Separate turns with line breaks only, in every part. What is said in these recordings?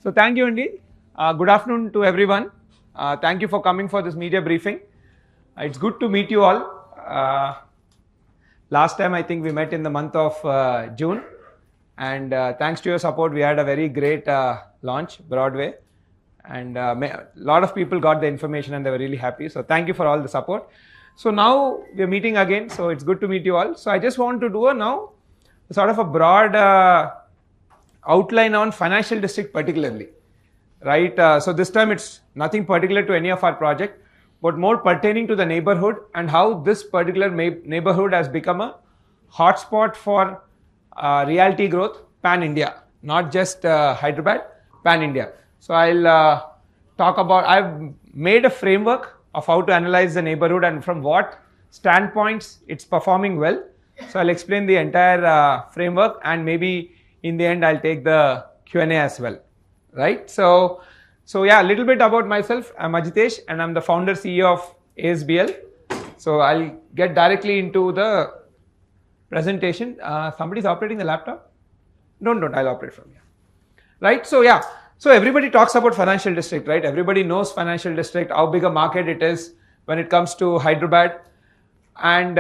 So thank you, Andy. Good afternoon to everyone. Thank you for coming for this media briefing. It's good to meet you all. Last time I think we met in the month of June, and thanks to your support we had a very great launch, Broadway, and a lot of people got the information and they were really happy. So thank you for all the support. So now we are meeting again, so it's good to meet you all. So I just want to do now sort of a broad outline on financial district particularly, right? So this time it's nothing particular to any of our project, but more pertaining to the neighborhood and how this particular neighborhood has become a hotspot for realty growth pan-India, not just Hyderabad, pan-India. So I'll talk about, I've made a framework of how to analyze the neighborhood and from what standpoints it's performing well. So I'll explain the entire framework, and maybe in the end I'll take the Q&A as well, right? So yeah, a little bit about myself. I'm Ajitesh and I'm the founder CEO of ASBL. So I'll get directly into the presentation. Somebody's operating the laptop? Don't, I'll operate from here. Right, so yeah, so everybody talks about financial district, right? Everybody knows financial district, how big a market it is when it comes to Hyderabad. And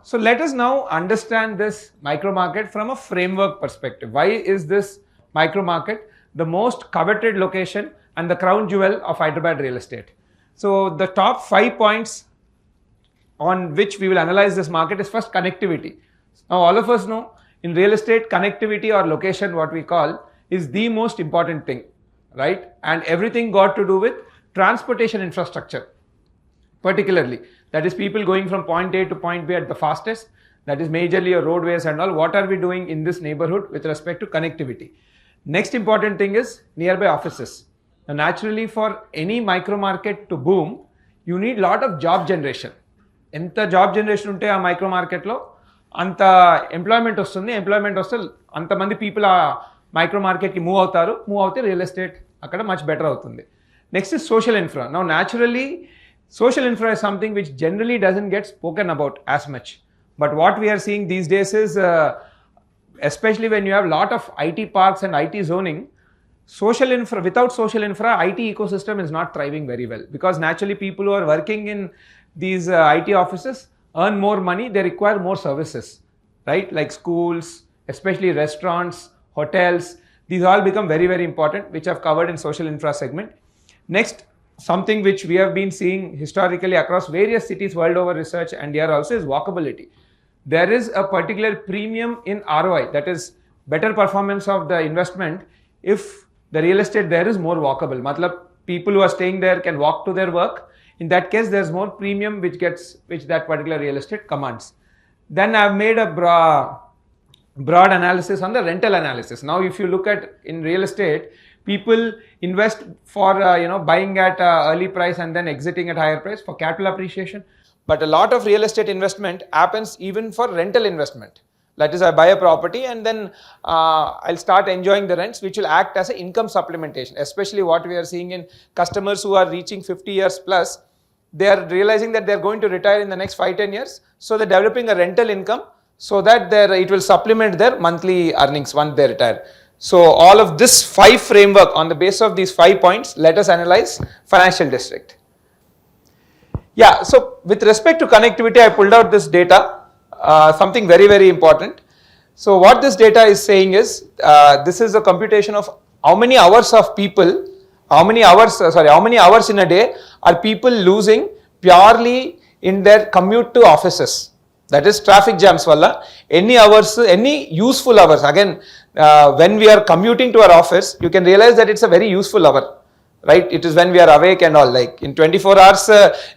so let us now understand this micro market from a framework perspective. Why is this micro market the most coveted location and the crown jewel of Hyderabad real estate? So the top 5 points on which we will analyze this market is first connectivity. Now all of us know in real estate, connectivity or location, what we call, is the most important thing, right? And everything got to do with transportation infrastructure, particularly. That is people going from point A to point B at the fastest. That is majorly your roadways and all. What are we doing in this neighborhood with respect to connectivity? Next important thing is nearby offices. Now naturally for any micro market to boom, you need lot of job generation. Enta job generation unte aa micro market lo anta employment vastundi. Employment vaste anta mandi people aa micro market ki move avute real estate akkada much better avutundi. Next is social infra. Now naturally social infra is something which generally doesn't get spoken about as much. But what we are seeing these days is, especially when you have a lot of IT parks and IT zoning, social infra, without social infra, IT ecosystem is not thriving very well. Because naturally people who are working in these IT offices earn more money, they require more services, right? Like schools, especially restaurants, hotels, these all become very, very important, which I've covered in social infra segment. Next, something which we have been seeing historically across various cities world over research and here also is walkability. There is a particular premium in ROI, that is better performance of the investment if the real estate there is more walkable. Matlab, people who are staying there can walk to their work. In that case, there's more premium which that particular real estate commands. Then I've made a broad analysis on the rental analysis. Now if you look at in real estate, people invest for buying at early price and then exiting at higher price for capital appreciation. But a lot of real estate investment happens even for rental investment. That is, I buy a property and then I'll start enjoying the rents, which will act as an income supplementation. Especially what we are seeing in customers who are reaching 50 years plus, they are realizing that they are going to retire in the next 5-10 years. So they're developing a rental income so that it will supplement their monthly earnings once they retire. So all of this 5 framework, on the basis of these 5 points, let us analyze financial district. Yeah, so with respect to connectivity, I pulled out this data, something very, very important. So what this data is saying is, this is a computation of how many hours of people, how many hours in a day are people losing purely in their commute to offices. That is traffic jams walla. Any hours, any useful hours. Again, when we are commuting to our office, you can realize that it's a very useful hour, right? It is when we are awake and all. Like in 24 hours,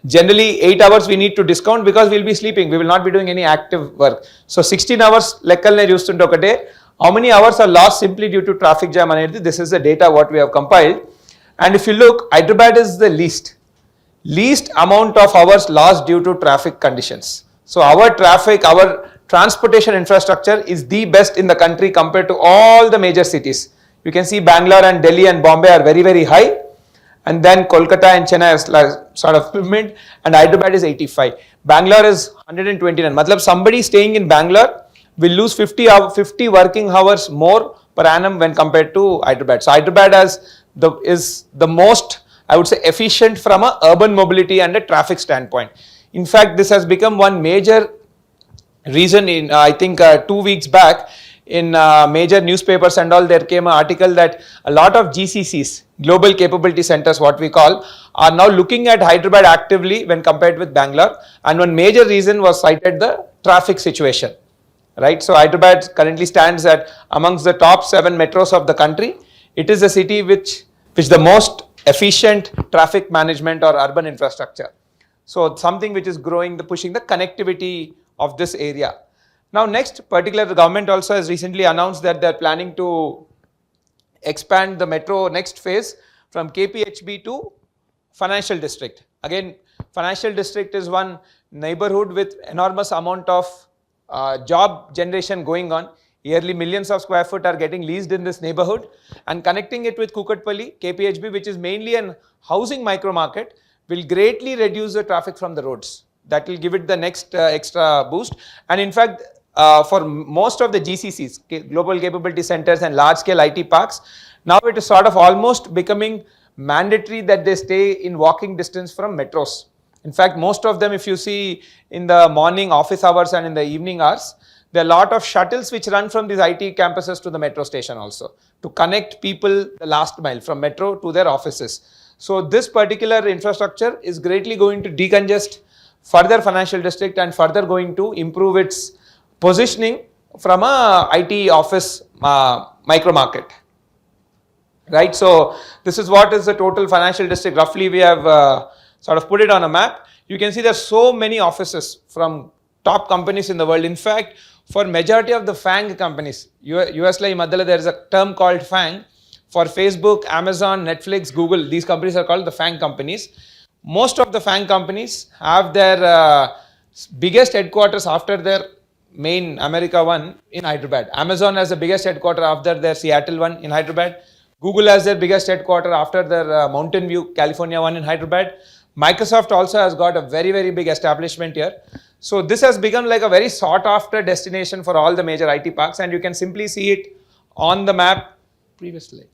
generally 8 hours we need to discount because we'll be sleeping. We will not be doing any active work. So 16 hours lekkalne chustunte oka day. How many hours are lost simply due to traffic jam anedi? This is the data what we have compiled. And if you look, Hyderabad is the least amount of hours lost due to traffic conditions. So our transportation infrastructure is the best in the country compared to all the major cities. You can see Bangalore and Delhi and Bombay are very, very high. And then Kolkata and Chennai is sort of mid, and Hyderabad is 85. Bangalore is 129. Matlab somebody staying in Bangalore will lose 50 working hours more per annum when compared to Hyderabad. So Hyderabad is the most, I would say, efficient from a urban mobility and a traffic standpoint. In fact, this has become one major reason. In I think 2 weeks back, in major newspapers and all, there came an article that a lot of GCCs, global capability centers, what we call, are now looking at Hyderabad actively when compared with Bangalore, and one major reason was cited the traffic situation, right? So Hyderabad currently stands at amongst the top 7 metros of the country. It is a city which the most efficient traffic management or urban infrastructure. So something which is growing, pushing the connectivity of this area. Now next, particular, the government also has recently announced that they are planning to expand the metro next phase from KPHB to financial district. Again, financial district is one neighborhood with enormous amount of job generation going on. Yearly millions of square foot are getting leased in this neighborhood, and connecting it with Kukatpalli, KPHB, which is mainly an housing micro market, will greatly reduce the traffic from the roads. That will give it the next extra boost. And in fact, for most of the GCCs, global capability centers and large scale IT parks, now it is sort of almost becoming mandatory that they stay in walking distance from metros. In fact, most of them, if you see in the morning office hours and in the evening hours, there are a lot of shuttles which run from these IT campuses to the metro station also, to connect people the last mile from metro to their offices. So this particular infrastructure is greatly going to decongest further financial district and further going to improve its positioning from a IT office micro market. Right, so this is what is the total financial district. Roughly we have sort of put it on a map. You can see there are so many offices from top companies in the world. In fact, for majority of the FANG companies, US la Madala, there is a term called FANG. For Facebook, Amazon, Netflix, Google, these companies are called the FANG companies. Most of the FANG companies have their biggest headquarters after their main America one in Hyderabad. Amazon has the biggest headquarters after their Seattle one in Hyderabad. Google has their biggest headquarters after their Mountain View, California one in Hyderabad. Microsoft also has got a very, very big establishment here. So this has become like a very sought after destination for all the major IT parks, and you can simply see it on the map, previously,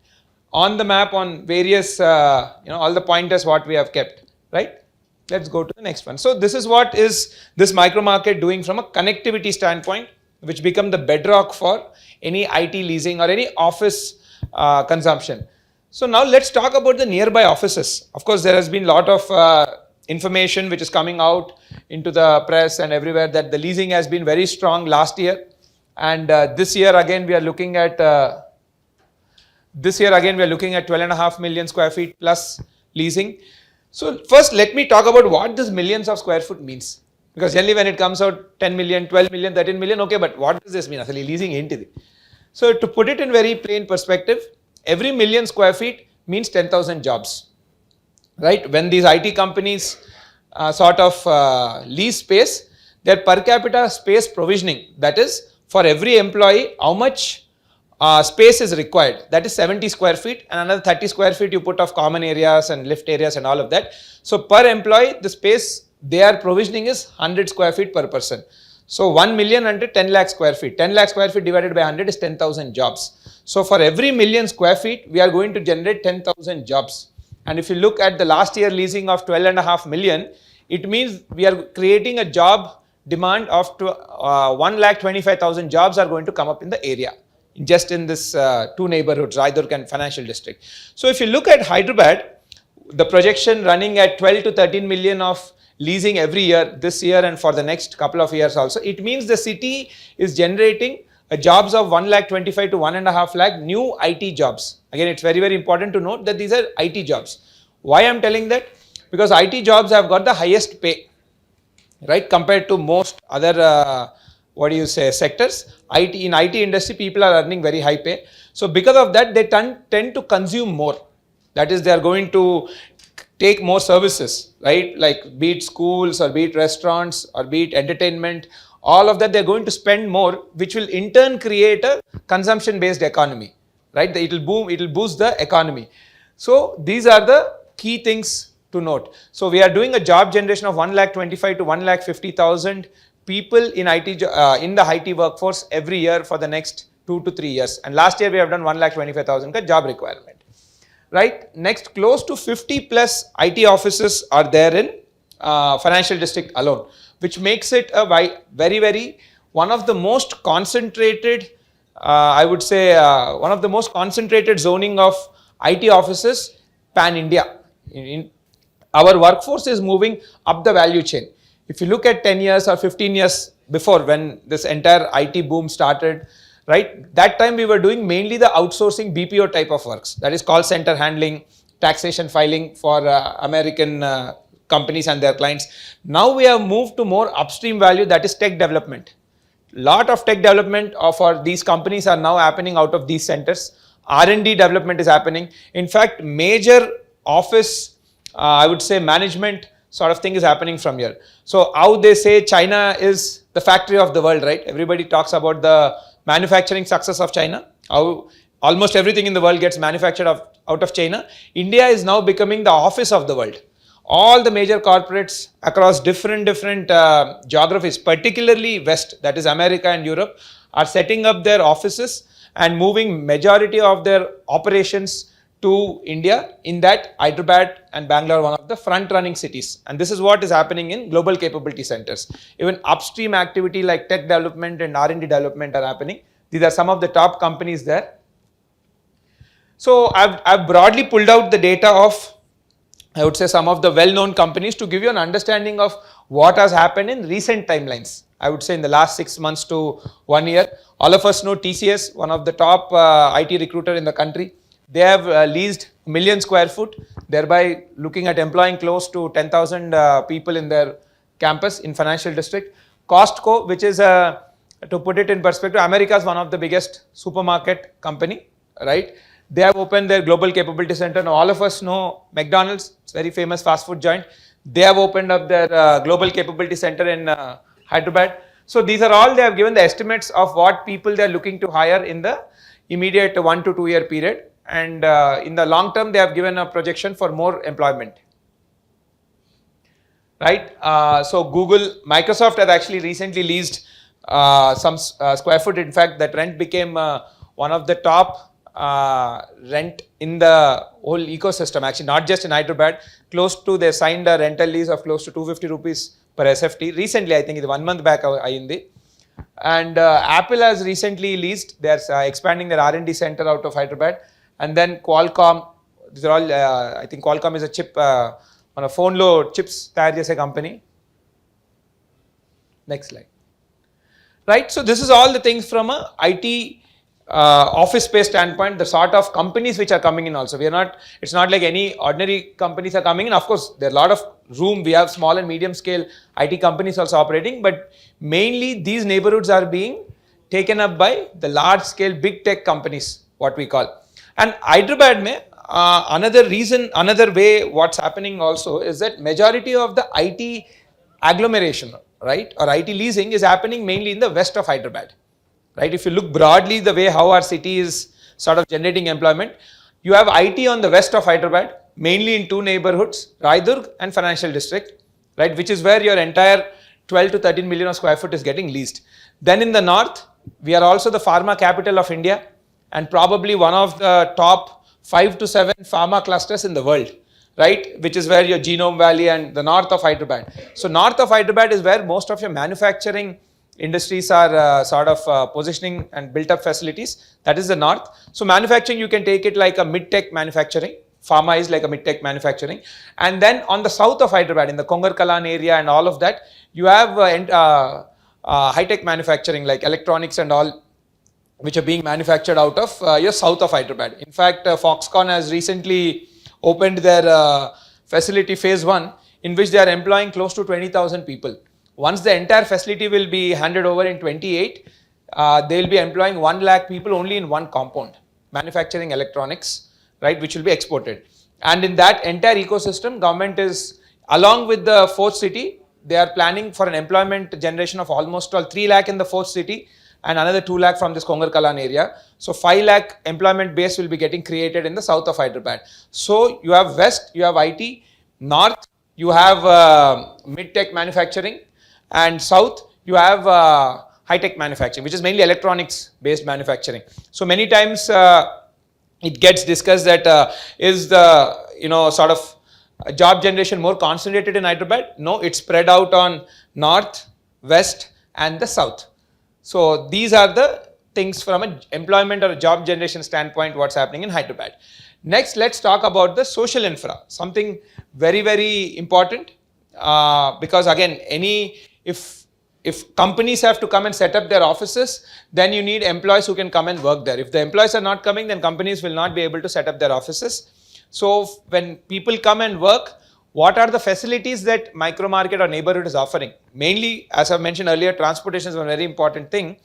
on the map on various, all the pointers what we have kept, right? Let's go to the next one. So this is what is this micro market doing from a connectivity standpoint, which become the bedrock for any IT leasing or any office consumption. So now let's talk about the nearby offices. Of course, there has been a lot of information which is coming out into the press and everywhere that the leasing has been very strong last year, and this year again we are looking at 12.5 million square feet plus leasing. So first let me talk about what this millions of square foot means, because generally when it comes out 10 million, 12 million, 13 million, okay, but what does this mean? Actually leasing entity. So to put it in very plain perspective, every million square feet means 10,000 jobs, right? When these IT companies lease space, their per capita space provisioning, that is for every employee, how much space is required, that is 70 square feet, and another 30 square feet you put of common areas and lift areas and all of that. So per employee, the space they are provisioning is 100 square feet per person. So 1 million under 10 lakh square feet. 10 lakh square feet divided by 100 is 10,000 jobs. So for every million square feet, we are going to generate 10,000 jobs. And if you look at the last year leasing of 12.5 million, it means we are creating a job demand of 1,25,000 jobs are going to come up in the area, just in this two neighborhoods, Raidurg and Financial District. So if you look at Hyderabad, the projection running at 12 to 13 million of leasing every year, this year and for the next couple of years also, it means the city is generating jobs of 1,25,000 to 1.5 lakh new IT jobs. Again, it's very, very important to note that these are IT jobs. Why I'm telling that? Because IT jobs have got the highest pay, right, compared to most other sectors. In IT industry, people are earning very high pay. So because of that, they tend to consume more. That is, they are going to take more services, right? Like be it schools or be it restaurants or be it entertainment, all of that they're going to spend more, which will in turn create a consumption-based economy, right? It will boost the economy. So these are the key things to note. So we are doing a job generation of 1,25,000 to 1,50,000 people in IT in the IT workforce every year for the next 2 to 3 years. And last year we have done 1,25,000 ka job requirement. Right? Next, close to 50 plus IT offices are there in financial district alone, which makes it a very one of the most concentrated, I would say one of the most concentrated zoning of IT offices pan India. Our workforce is moving up the value chain. If you look at 10 years or 15 years before, when this entire IT boom started, right, that time we were doing mainly the outsourcing BPO type of works, that is call center handling, taxation filing for American companies and their clients. Now we have moved to more upstream value, that is tech development. Lot of tech development for these companies are now happening out of these centers. R&D development is happening. In fact, major office, I would say management sort of thing is happening from here. So how they say China is the factory of the world, right? Everybody talks about the manufacturing success of China, how almost everything in the world gets manufactured out of China. India is now becoming the office of the world. All the major corporates across different geographies, particularly West, that is America and Europe, are setting up their offices and moving majority of their operations to India. In that, Hyderabad and Bangalore, one of the front-running cities. And this is what is happening in global capability centers. Even upstream activity like tech development and R&D development are happening. These are some of the top companies there. So I've broadly pulled out the data of, I would say, some of the well-known companies to give you an understanding of what has happened in recent timelines. I would say in the last 6 months to 1 year. All of us know TCS, one of the top IT recruiter in the country. They have leased 1 million square foot, thereby looking at employing close to 10,000 people in their campus in financial district. Costco, which is, to put it in perspective, America's one of the biggest supermarket company, right? They have opened their global capability center. Now all of us know McDonald's, it's very famous fast food giant. They have opened up their global capability center in Hyderabad. So these are all, they have given the estimates of what people they are looking to hire in the immediate 1 to 2 year period. And in the long term, they have given a projection for more employment. Right? So Google, Microsoft has actually recently leased some square foot. In fact, that rent became one of the top rent in the whole ecosystem, actually not just in Hyderabad. Close to, they signed a rental lease of close to 250 rupees per SFT. Recently, I think it's 1 month back. And Apple has recently leased, they're expanding their R&D center out of Hyderabad. And then Qualcomm, these are all, I think Qualcomm is a chip, on a phone low chips tayar company. Next slide. Right, so this is all the things from a IT office space standpoint, the sort of companies which are coming in also. We are not, it's not like any ordinary companies are coming in. Of course, there are a lot of room. We have small and medium scale IT companies also operating, but mainly these neighborhoods are being taken up by the large scale big tech companies, what we call. And Hyderabad mein, another reason, another way what's happening also is that majority of the IT agglomeration, right, or IT leasing is happening mainly in the west of Hyderabad. Right? If you look broadly the way how our city is sort of generating employment, you have IT on the west of Hyderabad, mainly in two neighborhoods, Raidurg and Financial District, right, which is where your entire 12 to 13 million square foot is getting leased. Then in the north, we are also the pharma capital of India and probably one of the top 5 to 7 pharma clusters in the world, right, which is where your Genome Valley and the north of Hyderabad. So north of Hyderabad is where most of your manufacturing industries are sort of positioning and built up facilities. That is the north. So manufacturing, you can take it like a mid-tech manufacturing. Pharma is like a mid-tech manufacturing. And then on the south of Hyderabad, in the Kongarkalan area and all of that, you have high-tech manufacturing like electronics and all, which are being manufactured out of your south of Hyderabad. In fact, Foxconn has recently opened their facility phase 1, in which they are employing close to 20,000 people. Once the entire facility will be handed over in 28, they will be employing 1 lakh people only in one compound, manufacturing electronics, right, which will be exported. And in that entire ecosystem, government is, along with the fourth city, they are planning for an employment generation of almost 3 lakh in the fourth city and another 2 lakh from this Kongarkalan area. So 5 lakh employment base will be getting created in the south of Hyderabad. So you have west, you have IT, north, you have mid-tech manufacturing, and south, you have high-tech manufacturing, which is mainly electronics-based manufacturing. So many times it gets discussed that is the sort of job generation more concentrated in Hyderabad? No, it's spread out on north, west, and the south. So these are the things from an employment or a job generation standpoint, what's happening in Hyderabad. Next, let's talk about the social infra, something very, very important because again, if companies have to come and set up their offices, then you need employees who can come and work there. If the employees are not coming, then companies will not be able to set up their offices. So when people come and work, what are the facilities that micro market or neighborhood is offering? Mainly, as I mentioned earlier, transportation is a very important thing.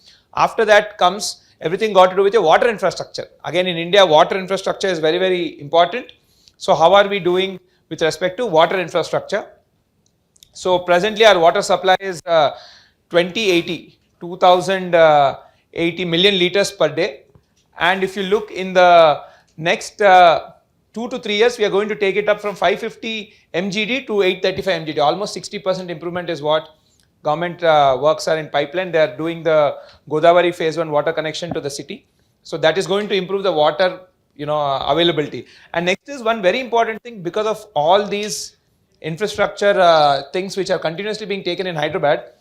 After that comes everything got to do with your water infrastructure. Again, in India, water infrastructure is very, very important. So how are we doing with respect to water infrastructure? So presently our water supply is 2080 million liters per day. And if you look in the next 2 to 3 years, we are going to take it up from 550 MGD to 835 MGD. Almost 60% improvement is what government works are in pipeline. They are doing the Godavari phase 1 water connection to the city. So that is going to improve the water availability. And next is one very important thing, because of all these infrastructure things which are continuously being taken in Hyderabad,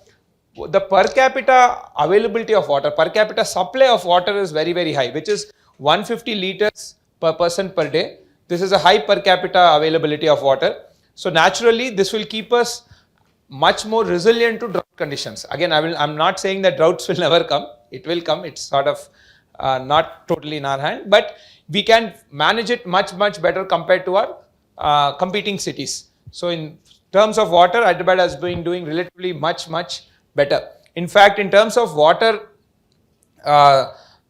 the per capita availability of water, per capita supply of water is very, very high, which is 150 liters per person per day. This is a high per capita availability of water. So naturally, this will keep us much more resilient to drought conditions. Again, I'm not saying that droughts will never come. It will come. It's sort of not totally in our hand, but we can manage it much, much better compared to our competing cities. So in terms of water, Hyderabad has been doing relatively much, much better. In fact, in terms of water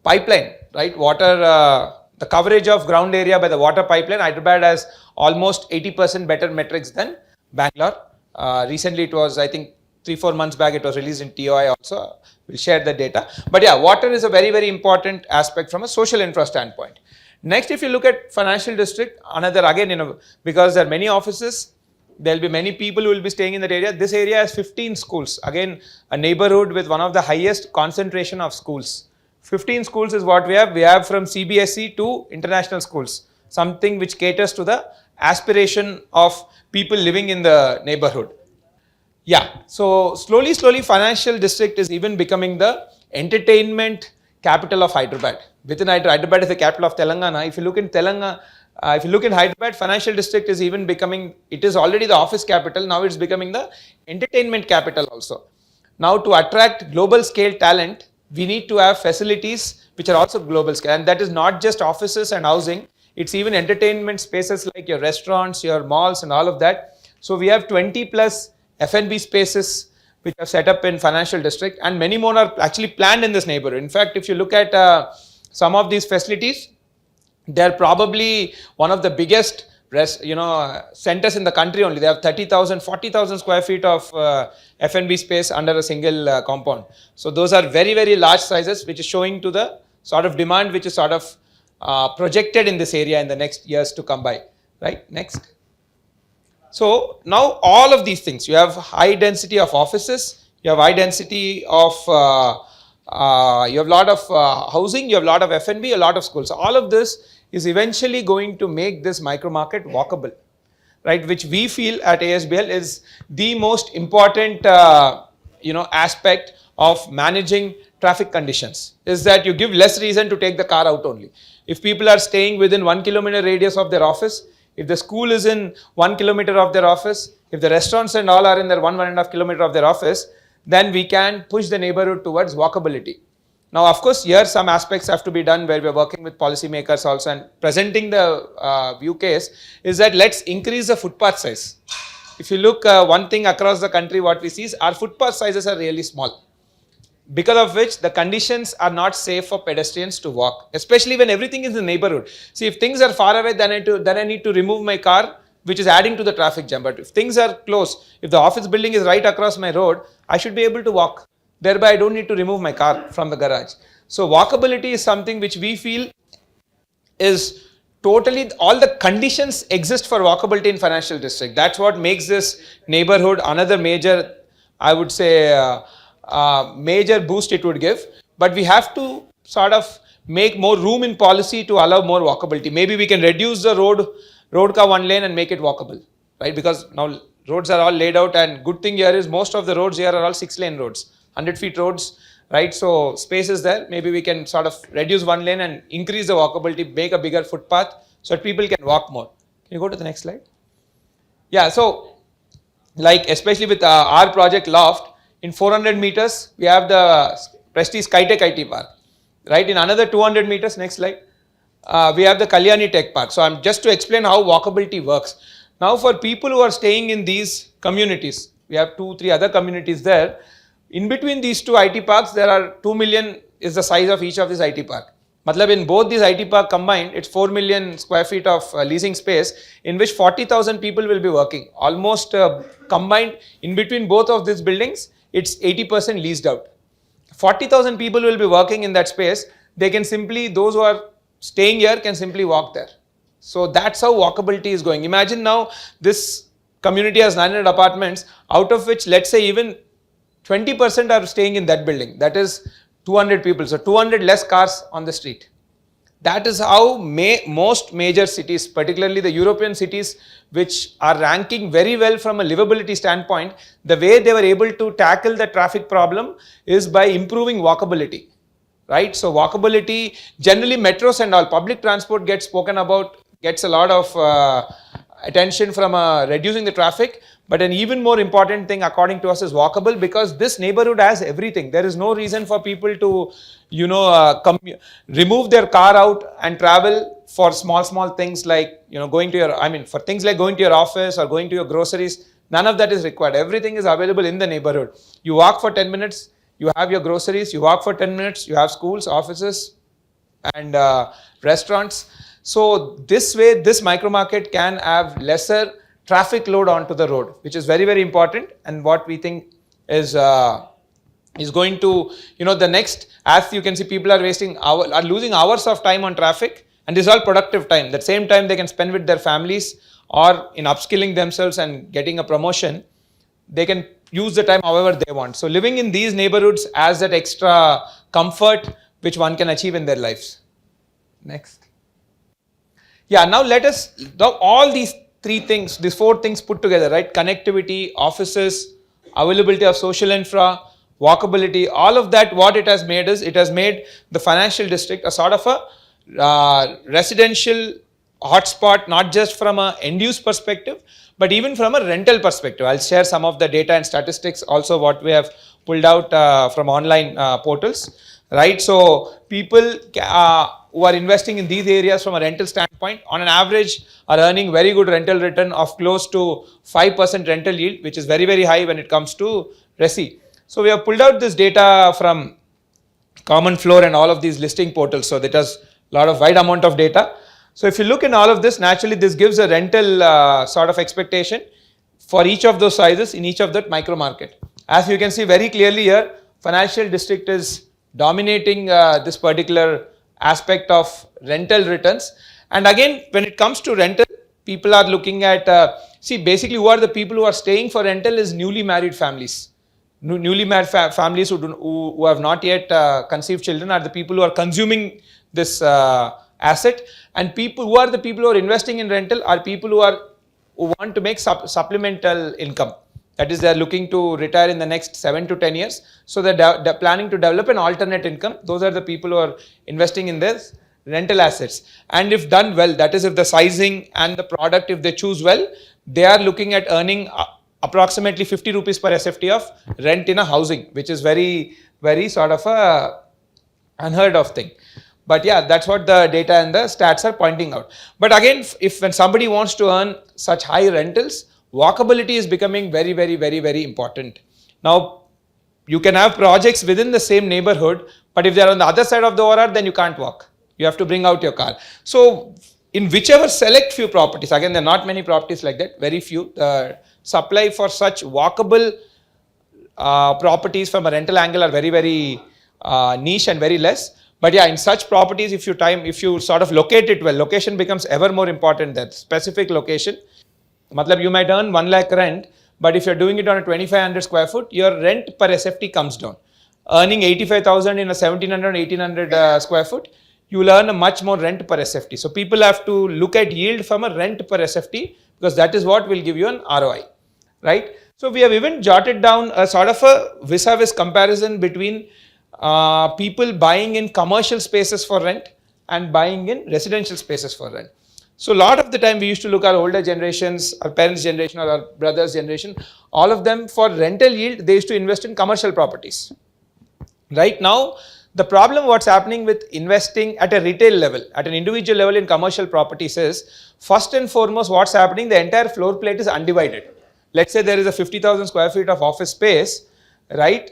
pipeline, right, water, the coverage of ground area by the water pipeline, Hyderabad has almost 80% better metrics than Bangalore. Recently it was, I think 3-4 months back, it was released in TOI also. We'll share the data. But yeah, water is a very, very important aspect from a social infra standpoint. Next, if you look at financial district, another again, because there are many offices, there will be many people who will be staying in that area. This area has 15 schools. Again, a neighborhood with one of the highest concentration of schools. 15 schools is what we have. We have from CBSE to international schools, something which caters to the aspiration of people living in the neighborhood. Yeah, so slowly, financial district is even becoming the entertainment capital of Hyderabad. Within Hyderabad is the capital of Telangana. If you look in Telangana, if you look in Hyderabad, financial district is even becoming, it is already the office capital, now it's becoming the entertainment capital also. Now to attract global scale talent, we need to have facilities which are also global scale, and that is not just offices and housing, it's even entertainment spaces like your restaurants, your malls and all of that. So we have 20 plus F&B spaces which are set up in financial district, and many more are actually planned in this neighborhood. In fact, if you look at some of these facilities, they're probably one of the biggest centers in the country only. They have 30,000, 40,000 square feet of F&B space under a single compound. So those are very, very large sizes, which is showing to the sort of demand which is sort of projected in this area in the next years to come by. Right, next. So now all of these things, you have high density of offices, you have high density of, you have a lot of housing, you have a lot of F&B, a lot of schools. So all of this is eventually going to make this micro market walkable, right? Which we feel at ASBL is the most important, aspect of managing traffic conditions, is that you give less reason to take the car out only. If people are staying within 1 kilometer radius of their office, if the school is in 1 kilometer of their office, if the restaurants and all are in their 1.5 kilometer of their office, then we can push the neighborhood towards walkability. Now, of course, here some aspects have to be done where we are working with policymakers also, and presenting the view case is that let's increase the footpath size. If you look one thing across the country, what we see is our footpath sizes are really small, because of which the conditions are not safe for pedestrians to walk, especially when everything is in the neighborhood. See, if things are far away, then I need to remove my car, which is adding to the traffic jam. But if things are close, if the office building is right across my road, I should be able to walk. Thereby, I don't need to remove my car from the garage. So walkability is something which we feel is totally, all the conditions exist for walkability in financial district. That's what makes this neighborhood another major, I would say, major boost it would give. But we have to sort of make more room in policy to allow more walkability. Maybe we can reduce the road ka one lane and make it walkable, right? Because now roads are all laid out, and good thing here is most of the roads here are all 6-lane roads, 100 feet roads, right? So space is there. Maybe we can sort of reduce one lane and increase the walkability, make a bigger footpath so that people can walk more. Can you go to the next slide? Yeah, so like especially with our project Loft, in 400 meters, we have the Prestige Skytech IT Park, right? In another 200 meters, next slide, we have the Kalyani Tech Park. So I'm just to explain how walkability works. Now for people who are staying in these communities, we have 2-3 other communities there. In between these two IT parks, there are 2 million is the size of each of these IT park. Matlab in both these IT park combined, it's 4 million square feet of leasing space in which 40,000 people will be working. Almost combined in between both of these buildings, it's 80% leased out. 40,000 people will be working in that space. They can simply, those who are staying here can simply walk there. So that's how walkability is going. Imagine now this community has 900 apartments, out of which let's say even 20% are staying in that building. That is 200 people. So 200 less cars on the street. That is how most major cities, particularly the European cities, which are ranking very well from a livability standpoint, the way they were able to tackle the traffic problem is by improving walkability, right? So walkability, generally metros and all, public transport gets spoken about, gets a lot of attention from reducing the traffic. But an even more important thing according to us is walkable, because this neighborhood has everything. There is no reason for people to, remove their car out and travel for small things like, going to your, for things like going to your office or going to your groceries. None of that is required. Everything is available in the neighborhood. You walk for 10 minutes, you have your groceries. You walk for 10 minutes, you have schools, offices, and restaurants. So this way, this micro market can have lesser traffic load onto the road, which is very, very important, and what we think is going to, the next, as you can see, people are losing hours of time on traffic, and this is all productive time. That same time they can spend with their families or in upskilling themselves and getting a promotion. They can use the time however they want. So living in these neighborhoods has that extra comfort which one can achieve in their lives. Next. Yeah, now all these 4 things put together, right? Connectivity, offices, availability of social infra, walkability, all of that, what it has made is, it has made the financial district a sort of a residential hotspot, not just from an end-use perspective, but even from a rental perspective. I'll share some of the data and statistics also what we have pulled out from online portals, right? So people who are investing in these areas from a rental standpoint, on an average, are earning very good rental return of close to 5% rental yield, which is very, very high when it comes to Resi. So we have pulled out this data from Common Floor and all of these listing portals. So that has a lot of wide amount of data. So if you look in all of this, naturally this gives a rental sort of expectation for each of those sizes in each of that micro market. As you can see very clearly here, financial district is dominating this particular aspect of rental returns. And again, when it comes to rental, people are looking at, basically who are the people who are staying for rental is newly married families. Newly married families who have not yet conceived children are the people who are consuming this asset. And who are the people who are investing in rental are people who want to make supplemental income. That is, they are looking to retire in the next 7 to 10 years. So they're planning to develop an alternate income. Those are the people who are investing in this rental assets. And if done well, that is if the sizing and the product, if they choose well, they are looking at earning approximately 50 rupees per SFT of rent in a housing, which is very, very sort of a unheard of thing. But yeah, that's what the data and the stats are pointing out. But again, when somebody wants to earn such high rentals, walkability is becoming very, very, very, very important. Now, you can have projects within the same neighborhood, but if they are on the other side of the ORR, then you can't walk. You have to bring out your car. So, in whichever select few properties, again, there are not many properties like that, very few, the supply for such walkable properties from a rental angle are very, very niche and very less. But yeah, in such properties, if you sort of locate it well, location becomes ever more important, that specific location. Matlab, you might earn 1 lakh rent, But if you're doing it on a 2500 square foot, your rent per SFT comes down. Earning 85,000 in a 1700, 1800 square foot, you will earn a much more rent per SFT. So people have to look at yield from a rent per SFT, because that is what will give you an ROI, right? So we have even jotted down a sort of a vis-a-vis comparison between people buying in commercial spaces for rent and buying in residential spaces for rent. So a lot of the time we used to look at older generations, our parents' generation or our brothers' generation, all of them for rental yield, they used to invest in commercial properties. Right now, the problem what's happening with investing at a retail level, at an individual level in commercial properties is, first and foremost what's happening, the entire floor plate is undivided. Let's say there is a 50,000 square feet of office space, right?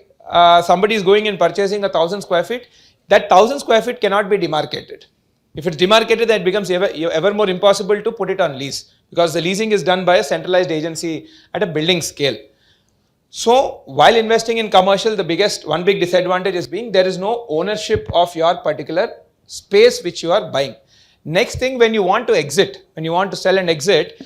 Somebody is going and purchasing 1,000 square feet. That 1,000 square feet cannot be demarcated. If it's demarcated, then it becomes ever more impossible to put it on lease, because the leasing is done by a centralized agency at a building scale. So while investing in commercial, one big disadvantage is being there is no ownership of your particular space which you are buying. Next thing, when you want to exit, when you want to sell and exit,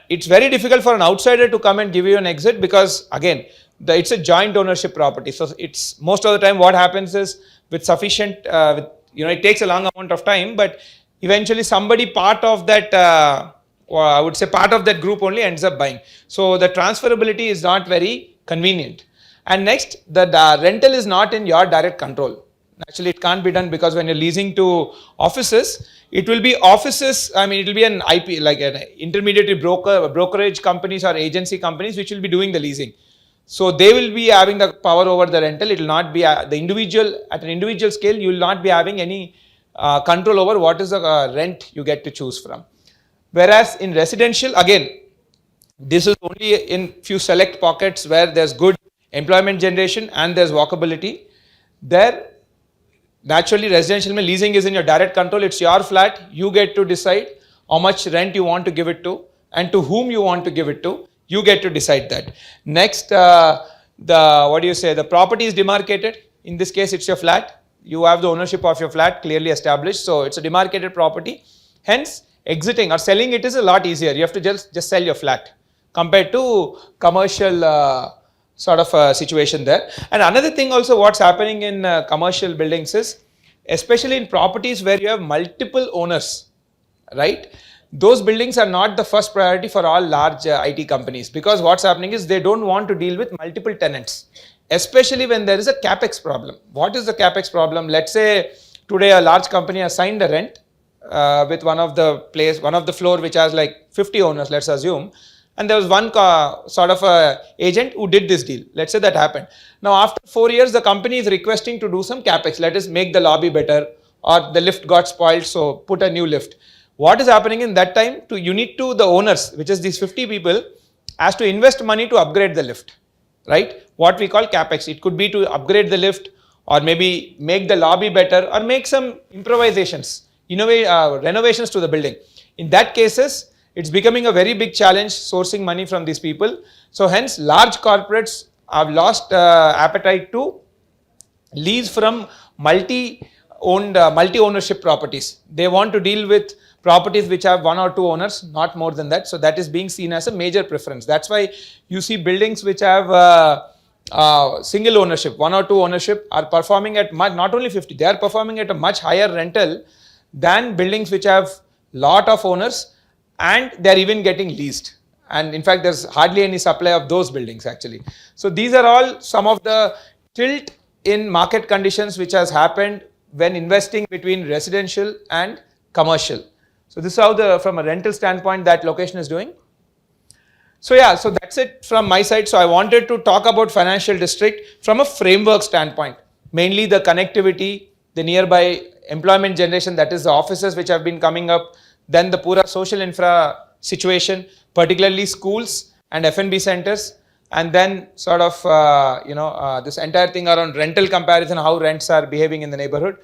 it's very difficult for an outsider to come and give you an exit, because again, it's a joint ownership property. So it's most of the time what happens is, with sufficient, it takes a long amount of time, but eventually somebody part of that, I would say part of that group only ends up buying. So the transferability is not very convenient. And next, the rental is not in your direct control. Actually, it can't be done, because when you're leasing to offices, it will be offices, it will be an IP, like an intermediary brokerage companies or agency companies which will be doing the leasing. So they will be having the power over the rental. It will not be the individual, at an individual scale, you will not be having any control over what is the rent you get to choose from. Whereas in residential, again, this is only in few select pockets where there's good employment generation and there's walkability. There, naturally, residential leasing is in your direct control. It's your flat. You get to decide how much rent you want to give it to and to whom you want to give it to. You get to decide that. Next, the property is demarcated. In this case, it's your flat. You have the ownership of your flat clearly established. So it's a demarcated property. Hence, exiting or selling it is a lot easier. You have to just sell your flat compared to commercial sort of situation there. And another thing also what's happening in commercial buildings is, especially in properties where you have multiple owners, right? Those buildings are not the first priority for all large IT companies, because what's happening is they don't want to deal with multiple tenants, especially when there is a capex problem. What is the capex problem? Let's say today a large company has signed a rent with one of the floor which has like 50 owners, let's assume, and there was one sort of agent who did this deal. Let's say that happened. Now after 4 years, the company is requesting to do some capex. Let us make the lobby better, or the lift got spoiled, so put a new lift. What is happening in that time? The owners, which is these 50 people, has to invest money to upgrade the lift, right? What we call capex. It could be to upgrade the lift, or maybe make the lobby better, or make some improvisations, renovations to the building. In that cases, it's becoming a very big challenge sourcing money from these people. So hence, large corporates have lost appetite to lease from multi-ownership properties. They want to deal with properties which have one or two owners, not more than that. So that is being seen as a major preference. That's why you see buildings which have single ownership, one or two ownership, are performing at not only 50, they are performing at a much higher rental than buildings which have lot of owners, and they're even getting leased. And in fact, there's hardly any supply of those buildings actually. So these are all some of the tilt in market conditions which has happened when investing between residential and commercial. So this is how from a rental standpoint that location is doing. So yeah, so that's it from my side. So I wanted to talk about financial district from a framework standpoint, mainly the connectivity, the nearby employment generation, that is the offices which have been coming up, then the pura social infra situation, particularly schools and F&B centers, and then sort of this entire thing around rental comparison, how rents are behaving in the neighborhood.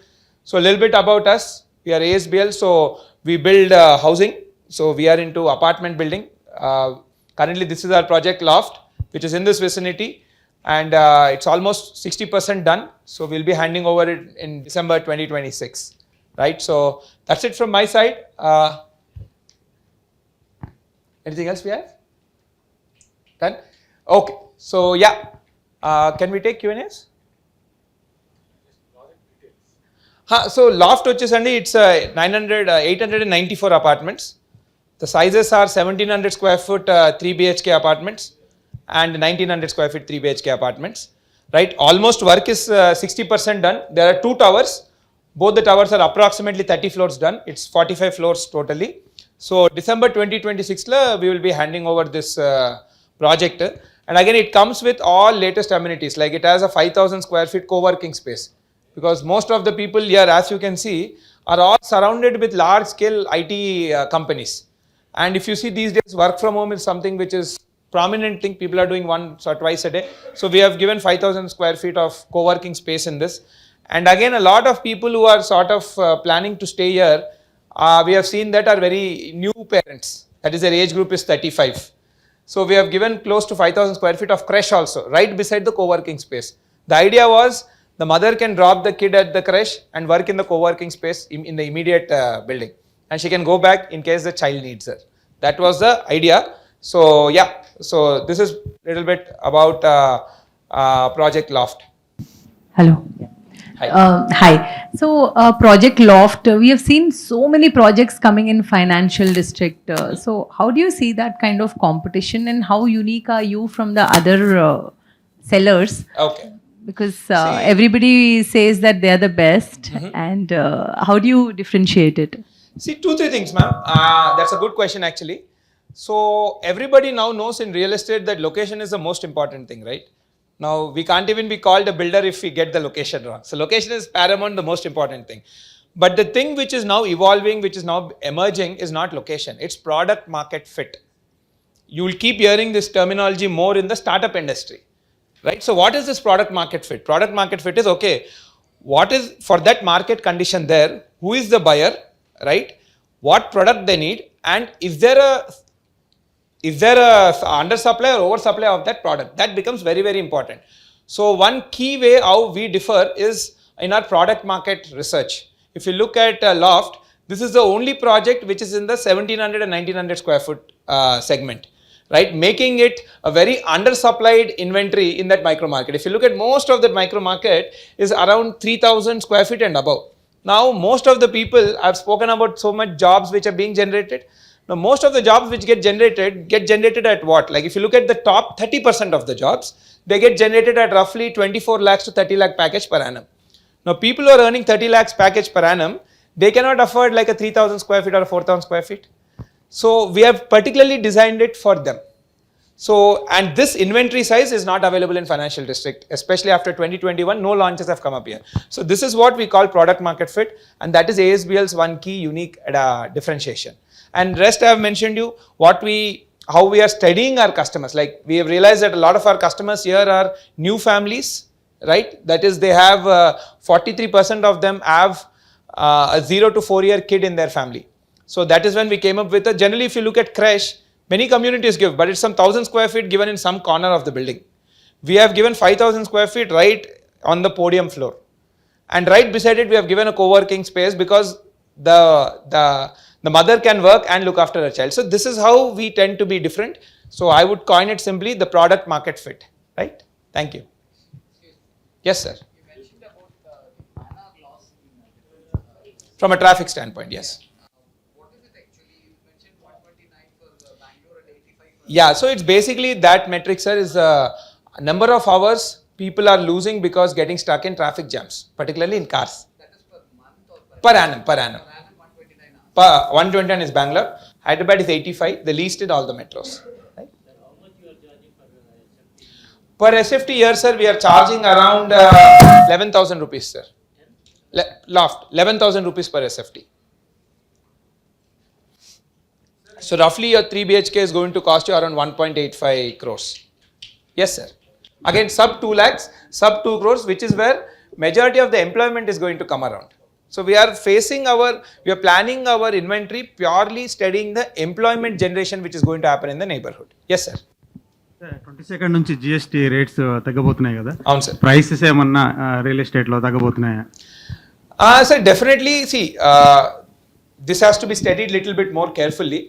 So a little bit about us. We are ASBL, so we build housing. So we are into apartment building. Currently this is our project Loft, which is in this vicinity, and it's almost 60% done. So we'll be handing over it in December 2026, right? So that's it from my side. Anything else we have? Done? Okay, so yeah, can we take Q&As? So loft వచ్చేసండి it's 894 apartments. The sizes are 1700 square foot 3 BHK apartments and 1900 square feet 3 BHK apartments. Right, almost work is 60% done. There are 2 towers. Both the towers are approximately 30 floors done. It's 45 floors totally. So December 2026 we will be handing over this project. And again, it comes with all latest amenities. Like it has a 5,000 square feet co-working space. Because most of the people here, as you can see, are all surrounded with large scale IT companies. And if you see these days, work from home is something which is prominent thing. People are doing once or twice a day. So we have given 5,000 square feet of co-working space in this. And again, a lot of people who are sort of planning to stay here, we have seen that are very new parents. That is, their age group is 35. So we have given close to 5,000 square feet of creche also, right beside the co-working space. The idea was the mother can drop the kid at the creche and work in the co-working space in the immediate building. And she can go back in case the child needs her. That was the idea. So yeah, so this is a little bit about Project Loft.
Hello.
Hi.
Hi. So, Project Loft, we have seen so many projects coming in financial district. So, how do you see that kind of competition, and how unique are you from the other sellers?
Okay.
Because everybody says that they are the best, and how do you differentiate it?
See, 2-3 things, ma'am. That's a good question actually. So everybody now knows in real estate that location is the most important thing, right? Now we can't even be called a builder if we get the location wrong. So location is paramount, the most important thing. But the thing which is now evolving, which is now emerging, is not location. It's product market fit. You will keep hearing this terminology more in the startup industry, right? So what is this product market fit? Product market fit is, okay, what is for that market condition there? Who is the buyer, right? What product they need, and is there a undersupply or oversupply of that product? That becomes very, very important. So one key way how we differ is in our product market research. If you look at Loft, this is the only project which is in the 1700 and 1900 square foot segment, right? Making it a very undersupplied inventory in that micro market. If you look at most of that micro market is around 3000 square feet and above. Now, most of the people, I've spoken about so much jobs which are being generated. Now, most of the jobs which get generated at what? Like if you look at the top 30% of the jobs, they get generated at roughly 24 lakhs to 30 lakh package per annum. Now, people who are earning 30 lakhs package per annum, they cannot afford like a 3000 square feet or a 4000 square feet. So we have particularly designed it for them. So, and this inventory size is not available in financial district, especially after 2021, no launches have come up here. So this is what we call product market fit, and that is ASBL's one key unique differentiation. And rest I have mentioned you how we are studying our customers. Like we have realized that a lot of our customers here are new families, right? That is, they have 43% of them have a 0 to 4 year kid in their family. So that is when we came up with generally if you look at creche, many communities give, but it's some 1000 square feet given in some corner of the building. We have given 5000 square feet right on the podium floor. And right beside it, we have given a co-working space because the mother can work and look after her child. So this is how we tend to be different. So I would coin it simply the product market fit, right? Thank you. Yes, sir.
You mentioned about the manner loss
From a traffic standpoint, yes.
What is it actually? You mentioned 129 for Bangalore and 85 for...
Yeah, so it's basically that metric, sir, is a number of hours people are losing because getting stuck in traffic jams, particularly in cars.
That is per month or
Per annum.
Per annum 129 hours.
129 is Bangalore, Hyderabad is 85, the least in all the metros. Right?
How much you are charging for SFT?
Per SFT here, sir, we are charging around 11,000 rupees, sir. Loft, 11,000 rupees per SFT. So roughly your 3 BHK is going to cost you around 1.85 crores. Yes, sir. Again, sub 2 lakhs, sub 2 crores, which is where majority of the employment is going to come around. So we are planning our inventory purely studying the employment generation which is going to happen in the neighborhood. Yes, sir.
22nd నుంచి GST rates తగ్గబోతున్నాయి కదా.
అవును sir.
Prices ఏమన్నా real ఎస్టేట్లో తగ్గబోతున్నాయా?
Sir, definitely. See, this has to be studied little bit more carefully.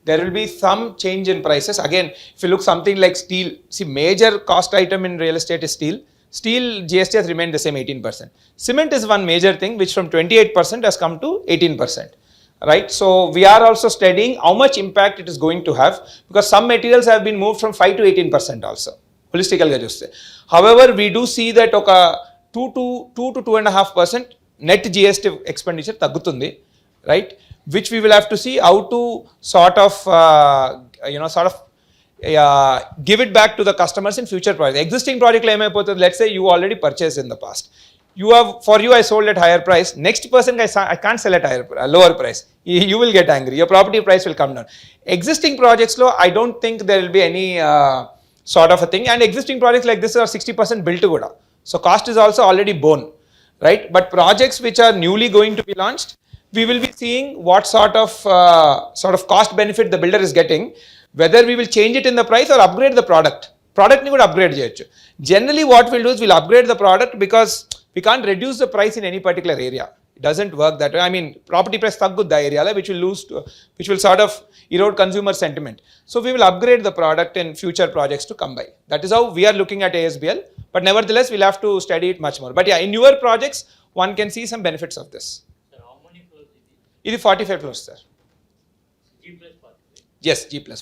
there will be some change in prices. Again, if you look something like steel, see major cost item in real estate is steel. Steel GST has remained the same 18%. Cement is one major thing which from 28% has come to 18%. Right, so we are also studying how much impact it is going to have, because some materials have been moved from 5 to 18% also. Holistically ga chuste. However, we do see that oka 2 to 2.5% net GST expenditure taggutundi, right? Which we will have to see how to sort of give it back to the customers in future projects. Existing project lo emaipothundi, let's say you already purchased in the past. I sold at higher price. Next person I can't sell at lower price. You will get angry. Your property price will come down. Existing projects lo, I don't think there will be any sort of a thing. And existing projects like this are 60% built kuda. So cost is also already borne, right? But projects which are newly going to be launched, we will be seeing what sort of cost benefit the builder is getting. Whether we will change it in the price or upgrade the product. Product ni kuda upgrade cheyochu. Generally, what we'll do is we'll upgrade the product, because we can't reduce the price in any particular area. It doesn't work that way. I mean, property price taggudda area which will sort of erode consumer sentiment. So we will upgrade the product in future projects to come by. That is how we are looking at ASBL. But nevertheless, we'll have to study it much more. But yeah, in newer projects, one can see some benefits of this.
Sir, how many floors is it?
It is 45 floors, sir.
G plus 45.
Yes, G plus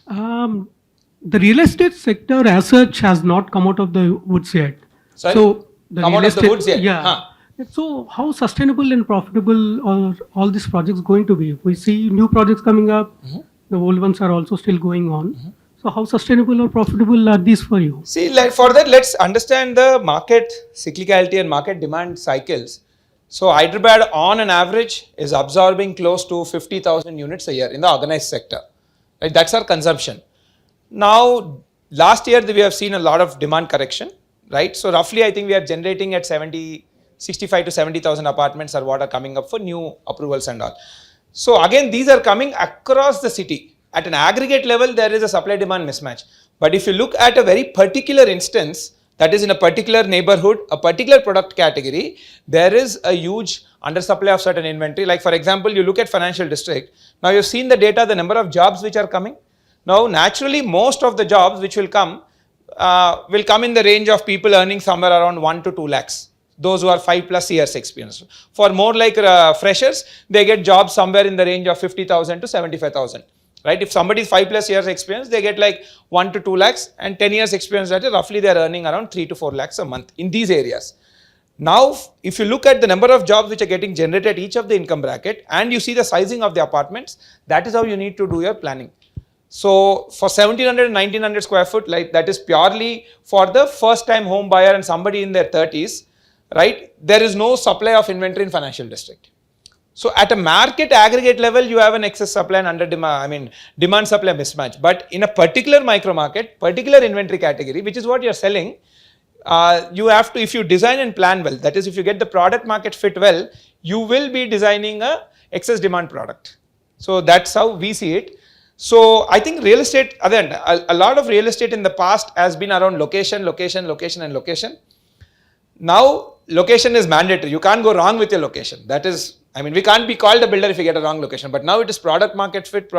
45.
The real estate sector as such has not come out of the woods yet.
Sorry?
So the
Come
real
out of the
estate-
woods yet?
Yeah.
Huh.
So how sustainable and profitable are all these projects going to be? We see new projects coming up. The old ones are also still going on. So how sustainable or profitable are these for you?
See, like for that, let's understand the market cyclicality and market demand cycles. So Hyderabad on an average is absorbing close to 50,000 units a year in the organized sector. Right? That's our consumption. Now, last year we have seen a lot of demand correction, right? So roughly I think we are generating at 65 to 70,000 apartments are what are coming up for new approvals and all. So again, these are coming across the city. At an aggregate level, there is a supply demand mismatch. But if you look at a very particular instance, that is in a particular neighborhood, a particular product category, there is a huge undersupply of certain inventory. Like for example, you look at financial district. Now you've seen the data, the number of jobs which are coming. Now naturally, most of the jobs which will come in the range of people earning somewhere around 1 to 2 lakhs. Those who are 5+ years experience. For more like freshers, they get jobs somewhere in the range of 50,000 to 75,000. Right? If somebody is 5+ years experience, they get like 1 to 2 lakhs, and 10 years experience later, roughly they are earning around 3 to 4 lakhs a month in these areas. Now, if you look at the number of jobs which are getting generated at each of the income bracket, and you see the sizing of the apartments, that is how you need to do your planning. So for 1700 and 1900 square foot, like that is purely for the first time home buyer and somebody in their 30s, right? There is no supply of inventory in financial district. So at a market aggregate level, you have an excess supply and demand supply mismatch. But in a particular micro market, particular inventory category, which is what you're selling, you have to, if you design and plan well, that is if you get the product market fit well, you will be designing a excess demand product. So that's how we see it. So I think real estate, again, a lot of real estate in the past has been around location. Now location is mandatory. You can't go wrong with your location. That is, we can't be called a builder if you get a wrong location. But now it is product market fit.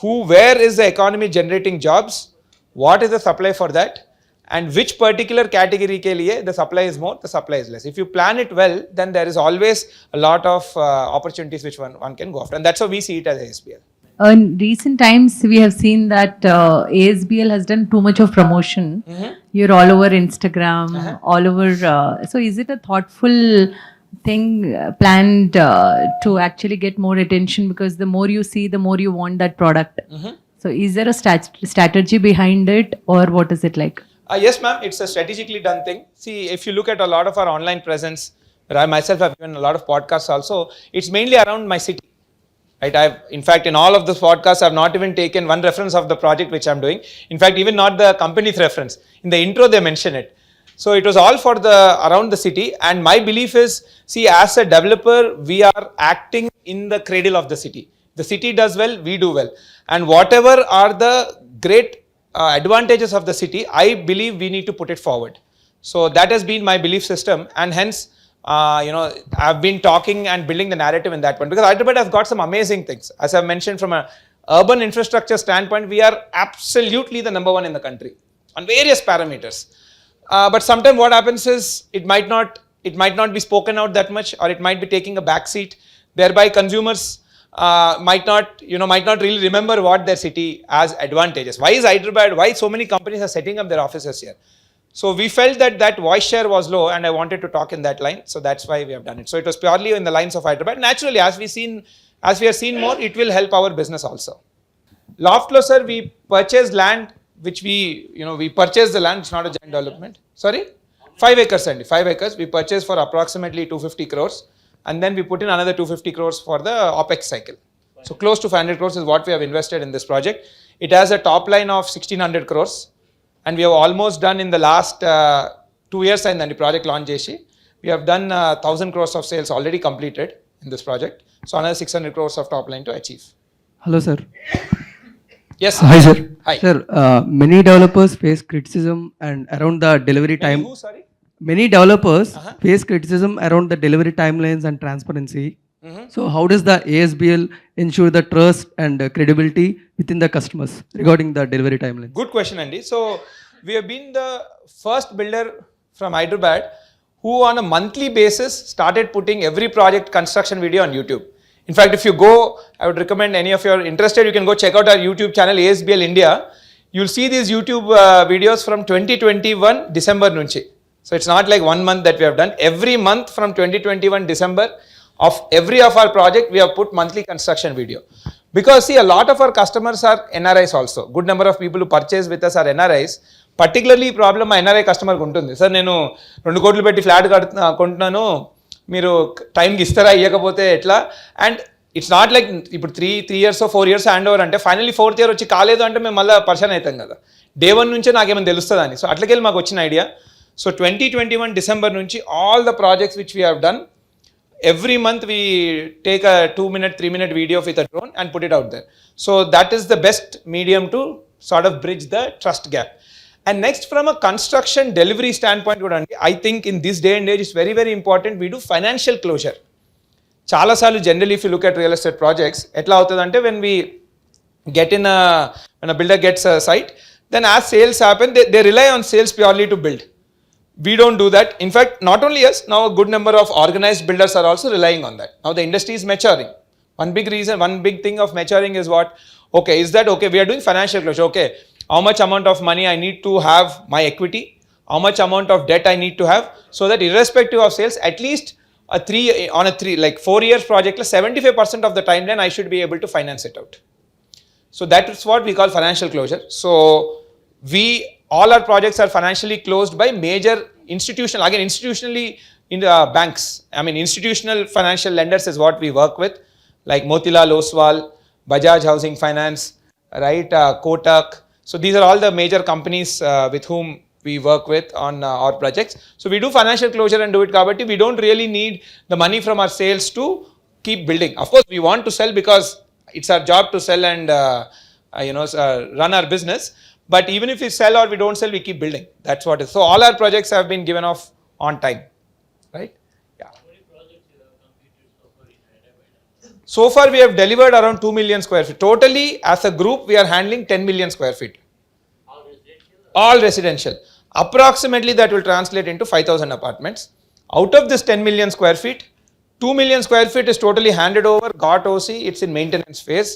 Where is the economy generating jobs? What is the supply for that? And which particular category ke liye the supply is more, the supply is less. If you plan it well, then there is always a lot of opportunities which one can go after. And that's how we see it as ASBL.
In recent times, we have seen that ASBL has done too much of promotion. You're all over Instagram, all over. So is it a thoughtful thing planned to actually get more attention? Because the more you see, the more you want that product. So is there a strategy behind it, or what is it like?
Yes, ma'am. It's a strategically done thing. See, if you look at a lot of our online presence, where I myself have given a lot of podcasts also, it's mainly around my city. Right? In fact, in all of those podcasts, I've not even taken one reference of the project which I'm doing. In fact, even not the company's reference. In the intro, they mention it. So it was all for around the city. And my belief is, see, as a developer, we are acting in the cradle of the city. The city does well, we do well. And whatever are the great advantages of the city, I believe we need to put it forward. So that has been my belief system. And hence, I've been talking and building the narrative in that one because Hyderabad has got some amazing things. As I've mentioned, from a urban infrastructure standpoint, we are absolutely the number one in the country on various parameters. But sometimes what happens is it might not be spoken out that much, or it might be taking a back seat. Thereby, consumers might not really remember what their city has advantages. Why is Hyderabad? Why so many companies are setting up their offices here? So we felt that voice share was low, and I wanted to talk in that line. So that's why we have done it. So it was purely in the lines of Hyderabad. Naturally, as we are seen more, it will help our business also. Loft lo, sir, we purchased land, which we purchased the land. It's not a giant development. Sorry, 5 acres, and 5 acres. We purchased for approximately 250 crores, and then we put in another 250 crores for the OPEX cycle. So close to 500 crores is what we have invested in this project. It has a top line of 1600 crores. And we have almost done in the last 2 years and then the project launch JC. We have done 1,000 crores of sales already completed in this project. So another 600 crores of top line to achieve.
Hello, sir.
Yes, sir.
Hi, sir.
Hi.
Sir, many developers face criticism and around the delivery time.
Who, sorry?
Many developers face criticism around the delivery timelines and transparency. So how does the ASBL ensure the trust and credibility within the customers regarding the delivery timelines?
Good question, Andy. So we have been the first builder from Hyderabad who on a monthly basis started putting every project construction video on YouTube. In fact, if you go, I would recommend any of you are interested, you can go check out our YouTube channel, ASBL India. You'll see these YouTube videos from 2021 December nunchi. So it's not like 1 month that we have done. Every month from 2021 December of every of our project, we have put monthly construction video. Because see, a lot of our customers are NRIs also. Good number of people who purchase with us are NRIs. Particularly problem మా NRI కస్టమర్కి ఉంటుంది. Sir నేను 2 కోట్లు పెట్టి flat కొంటున్నాను, మీరు టైంకి ఇస్తారా ఇవ్వకపోతే ఎట్లా? అండ్ ఇట్స్ నాట్ లైక్ ఇప్పుడు 3 years 4 years హ్యాండ్ ఓవర్ అంటే ఫైనల్లీ 4th year వచ్చి కాలేదు అంటే మేము మళ్ళీ పర్సన్ అవుతాం కదా. Day 1 నుంచే నాకేమైనా తెలుస్తుంది అని. సో అట్లకెళ్ళి మాకు వచ్చిన ఐడియా. సో 2021 December నుంచి all the projects which we have done, every month we take a 2-minute 3-minute video with a drone and put it out there. So that is the best medium to sort of bridge the trust gap. And next, from a construction delivery standpoint, I think in this day and age it's very very important we do financial closure. Chala salu generally if you look at real estate projects, etla avutadante when we get in when a builder gets a site, then as sales happen, they rely on sales purely to build. We don't do that. In fact, not only us, now a good number of organized builders are also relying on that. Now the industry is maturing. One big thing of maturing is what? Okay, is that okay? We are doing financial closure. Okay, how much amount of money I need to have my equity? How much amount of debt I need to have? So that irrespective of sales, at least on a 4 years project, 75% of the timeline I should be able to finance it out. So that is what we call financial closure. So all our projects are financially closed by major institutionally in the banks. I mean, institutional financial lenders is what we work with, like Motilal Oswal, Bajaj Housing Finance, right, Kotak. So these are all the major companies with whom we work with on our projects. So we do financial closure and do it kabatti. We don't really need the money from our sales to keep building. Of course, we want to sell because it's our job to sell and run our business. But even if we sell or we don't sell, we keep building. That's what it is. So all our projects have been given off on time, right? Yeah.
How many projects you have completed so far in Hyderabad?
So far we have delivered around 2 million square feet. Totally as a group we are handling 10 million square feet.
All residential?
All residential. Approximately that will translate into 5,000 apartments. Out of this 10 million square feet, 2 million square feet is totally handed over, got OC, it's in maintenance phase.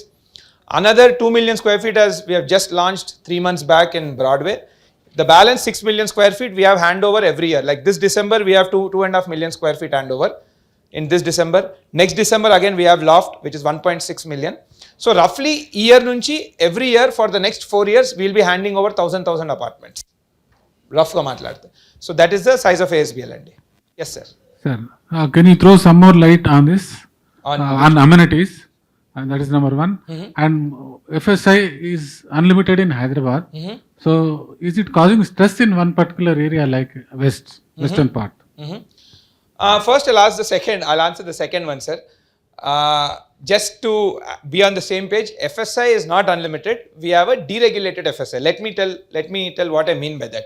Another 2 million square feet as we have just launched 3 months back in Broadway. The balance 6 million square feet we have handover every year. Like this December we have 2.5 million square feet handover in this December. Next December again we have Loft, which is 1.6 million. So roughly year nunchi every year for the next 4 years we will be handing over 1,000 apartments. Rough ga matladte. So that is the size of ASBL and yes sir.
Sir, can you throw some more light on this? On amenities? That is number one. And FSI is unlimited in Hyderabad. So is it causing stress in one particular area like western part?
First I'll answer the second one, sir. Just to be on the same page, FSI is not unlimited. We have a deregulated FSI. Let me tell what I mean by that.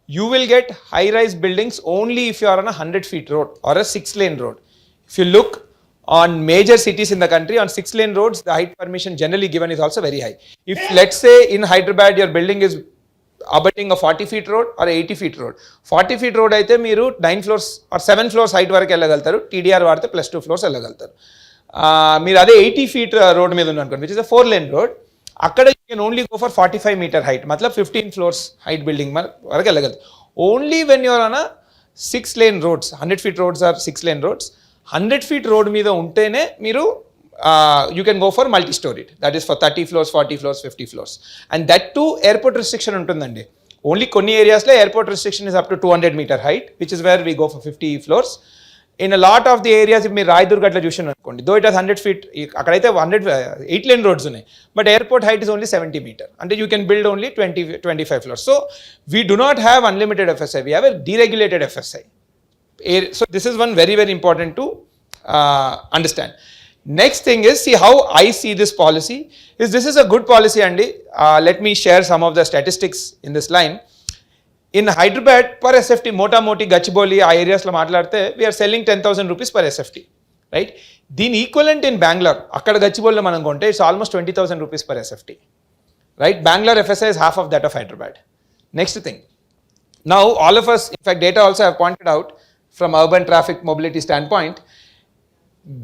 You will get high-rise buildings only if you are on a 100-feet road or a 6-lane road. If you look on major cities in the country, on 6-lane roads, the height permission generally given is also very high. If let's say in Hyderabad your building is abutting a 40-feet road or 80-feet road, 40-feet road అయితే మీరు 9 floors or 7 floors height వరకు వెళ్ళగలుగుతారు, TDR వాడితే +2 floors వెళ్ళగలుగుతారు. మీరు అదే 80-feet road మీద ఉన్నారనుకోండి, which is a 4-lane road, అక్కడ you can only go for 45-meter height, మతలబ్ 15 floors హైట్ బిల్డింగ్ వరకు వెళ్ళగలదు. Only when you are on a 6-lane roads, 100-feet roads or 6-lane roads, 100-feet road మీద ఉంటేనే మీరు you can go for multi storied, that is for 30 floors, 40 floors, 50 floors. And that to airport restriction ఉంటుందండి. Only కొన్ని ఏరియాస్లో airport restriction is up to 200-meter height, which is where we go for 50 floors. In a lot of the areas, if మీరు రాయదుర్గ్ అట్లా చూసిన అనుకోండి, though it has 100 feet, అక్కడైతే 8-lane roads ఉన్నాయి, but airport height is only 70 meter, అంటే you can build only 25 floors. So we do not have unlimited FSI, we have a deregulated FSI. So this is one very, very important to understand. Next thing is, see how I see this policy is, this is a good policy, Andy. Let me share some of the statistics in this line. In Hyderabad, per SFT, Mota Moti, Gachibowli, ఆ ఏరియాస్లో మాట్లాడితే we are selling 10,000 rupees per SFT, right? దీని equivalent in Bengaluru, అక్కడ గచ్చిబౌలిలో మనం కొంటే it's almost 20,000 rupees per SFT, right? Bengaluru FSI is half of that of Hyderabad. Next thing, now all of us, in fact data also have pointed out from urban traffic mobility standpoint,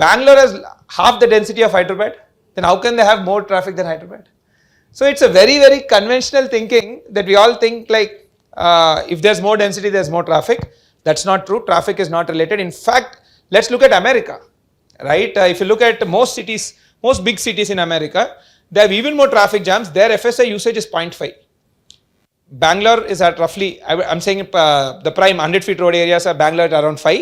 Bangalore has half the density of Hyderabad, then how can they have more traffic than Hyderabad? So it's a very, very conventional thinking that we all think like, if there's more density, there's more traffic. That's not true. Traffic is not related. In fact, let's look at America, right? If you look at most cities, most big cities in America, they have even more traffic jams. Their FSI usage is 0.5. Bangalore is at roughly, I'm saying the prime 100-feet road areas are Bangalore at around 5,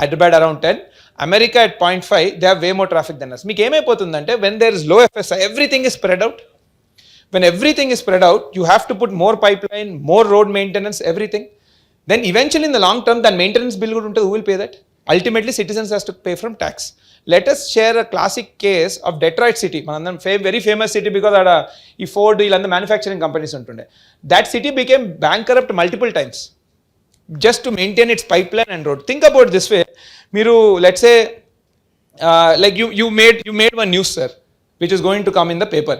Hyderabad around 10. America at 0.5, they have way more traffic than us. మీకు ఏమైపోతుందంటే, when there is low FSI, everything is spread out. When everything is spread out, you have to put more pipeline, more road maintenance, everything. Then eventually in the long term, that maintenance bill would unto, who will pay that? Ultimately, citizens has to pay from tax. Let us share a classic case of Detroit city. Very famous city because ఈ Ford ilandu manufacturing companies untunde. That city became bankrupt multiple times just to maintain its pipeline and road. Think about this way. Miru, let's say, like you made one news, sir, which is going to come in the paper.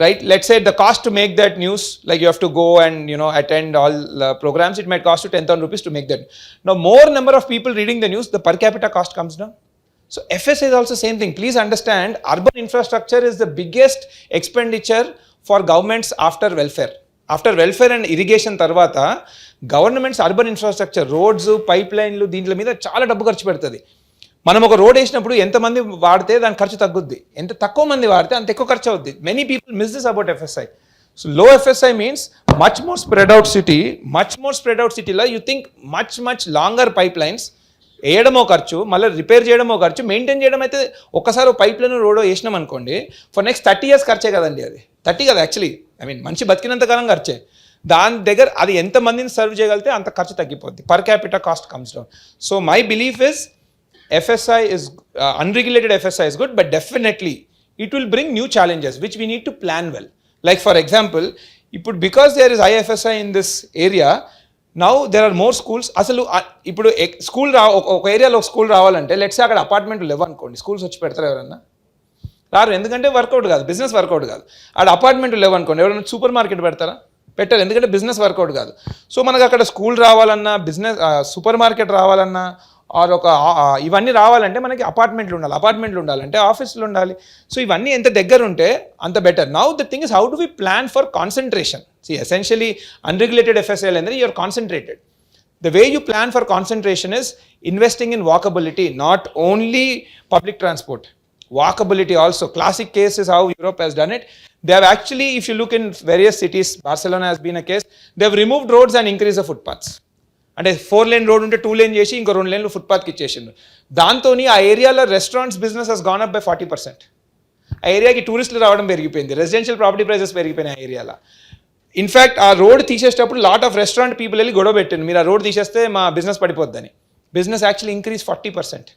Right, let's say the cost to make that news, like you have to go and attend all programs, it might cost you 10,000 rupees to make that. Now more number of people reading the news, the per capita cost comes down. So FSA is also same thing. Please understand, urban infrastructure is the biggest expenditure for governments after welfare. After welfare and irrigation tarvata, governments urban infrastructure, roads, pipelines, దీంట్ల మీద చాలా డబ్బు ఖర్చు పెడుతుంది. మనం ఒక road వేసినప్పుడు ఎంతమంది వాడితే దాని ఖర్చు తగ్గుద్ది, ఎంత తక్కువ మంది వాడితే అంత ఎక్కువ ఖర్చు అవుద్ది. Many people miss this about FSI. So low FSI means much more spread out city. Much more spread out సిటీలో you think much longer pipe lines వేయడమో ఖర్చు, మళ్ళీ రిపేర్ చేయడమో ఖర్చు, మెయింటైన్ చేయడం అయితే ఒక్కసారి పైప్ లైన్ రోడ్ వేసినాం అనుకోండి, ఫర్ నెక్స్ట్ 30 years ఖర్చే కదండి. అది 30 కదా యాక్చువల్లీ, ఐ మీన్ మనిషి బతికినంత కాలం ఖర్చే. దాని దగ్గర అది ఎంతమందిని సర్వ్ చేయగలిగితే అంత ఖర్చు తగ్గిపోద్ది. Per capital cost comes down. So my belief is FSI is unregulated FSI is good, but definitely it will bring new challenges which we need to plan well. Like for example, because there is IFSI in this area, now there are more schools. అసలు ఇప్పుడు school ఒక ఏరియాలో school రావాలంటే let's say అక్కడ apartment లేవు అనుకోండి, schools వచ్చి పెడతారు ఎవరన్నా? రారు. ఎందుకంటే వర్కౌట్ కాదు, బిజినెస్ వర్కౌట్ కాదు. అక్కడ అపార్ట్మెంట్ లేవు అనుకోండి, ఎవరైనా సూపర్ మార్కెట్ పెడతారా? పెట్టారు, ఎందుకంటే బిజినెస్ వర్కౌట్ కాదు. సో మనకు అక్కడ స్కూల్ రావాలన్నా, బిజినెస్ సూపర్ మార్కెట్ రావాలన్నా, ఆర్ ఒక ఇవన్నీ రావాలంటే మనకి అపార్ట్మెంట్లు ఉండాలంటే ఆఫీసులు ఉండాలి. సో ఇవన్నీ ఎంత దగ్గర ఉంటే అంత better. Now the thing is how do we plan for concentration. See essentially unregulated FSI ಅಂದರೆ you're concentrated. The way you plan for concentration is investing in walkability, not only public transport. Walkability also. Classic case is how Europe has done it. They have actually, if you look in various cities, Barcelona has been a case, they have removed roads and increased the footpaths. అంటే 4-lane road ఉంటే 2 lane చేసి ఇంకో 2 lanes ఫుట్పాత్కి ఇచ్చేసిండు. దాంతో ఆ ఏరియాలో restaurants business has gone up by 40%. ఆ ఏరియాకి టూరిస్టులు రావడం పెరిగిపోయింది, రెసిడెన్షియల్ ప్రాపర్టీ ప్రైసెస్ పెరిగిపోయినాయి ఆ ఏరియాలో. ఇన్ఫ్యాక్ట్ ఆ రోడ్ తీసేటప్పుడు లాట్ ఆఫ్ రెస్టారెంట్ పీపుల్ వెళ్ళి గొడవ పెట్టింది, మీరు ఆ రోడ్ తీసేస్తే మా బిజినెస్ పడిపోద్దని. Business actually increase 40%.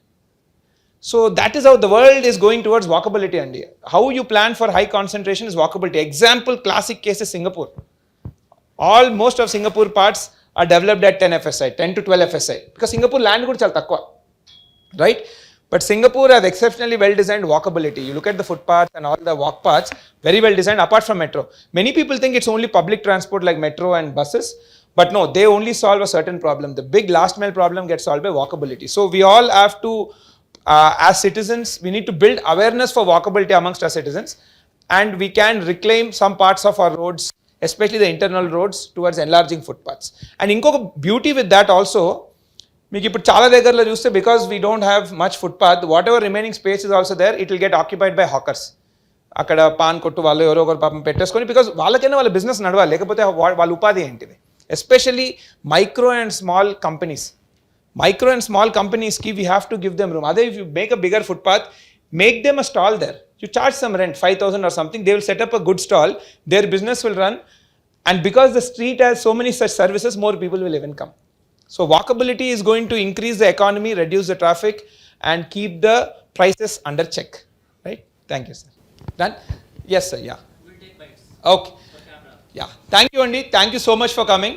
So that is how the world is going towards walkability అండి. How you plan for high concentration is walkability. Example, classic case is Singapore. Most of Singapore parts are developed at 10 FSI, 10 to 12 FSI. Because Singapore land kuda chala takwa, right? But Singapore has exceptionally well designed walkability. You look at the footpaths and all the walk paths, very well designed apart from metro. Many people think it's only public transport like metro and buses, but no, they only solve a certain problem. The big last mile problem gets solved by walkability. So we all have to, as citizens, we need to build awareness for walkability amongst our citizens, and we can reclaim some parts of our roads, especially the internal roads, towards enlarging footpaths. And inkoka beauty with that also, మీకు ఇప్పుడు చాలా దగ్గరలో చూస్తే because we don't have much footpath, whatever remaining space is also there, it will get occupied by hawkers. అక్కడ పాన్ కొట్టు వాళ్ళు ఎవరో ఒకరు పాపం పెట్టేసుకొని, బికాస్ వాళ్ళకైనా వాళ్ళ బిజినెస్ నడవాలి, లేకపోతే వాళ్ళ ఉపాధి ఏంటిది. ఎస్పెషల్లీ మైక్రో అండ్ స్మాల్ కంపెనీస్కి we have to give them room. అదే if you make a bigger footpath, make them a stall there, you charge some rent 5,000 or something, they will set up a good stall, their business will run, and because the street has so many such services, more people will even come. So walkability is going to increase the economy, reduce the traffic, and keep the prices under check. Right? Thank you, sir. Done? Yes, sir. Yeah.
We'll take bites
Okay.
for camera.
Yeah. Thank you, Andy. Thank you so much for coming.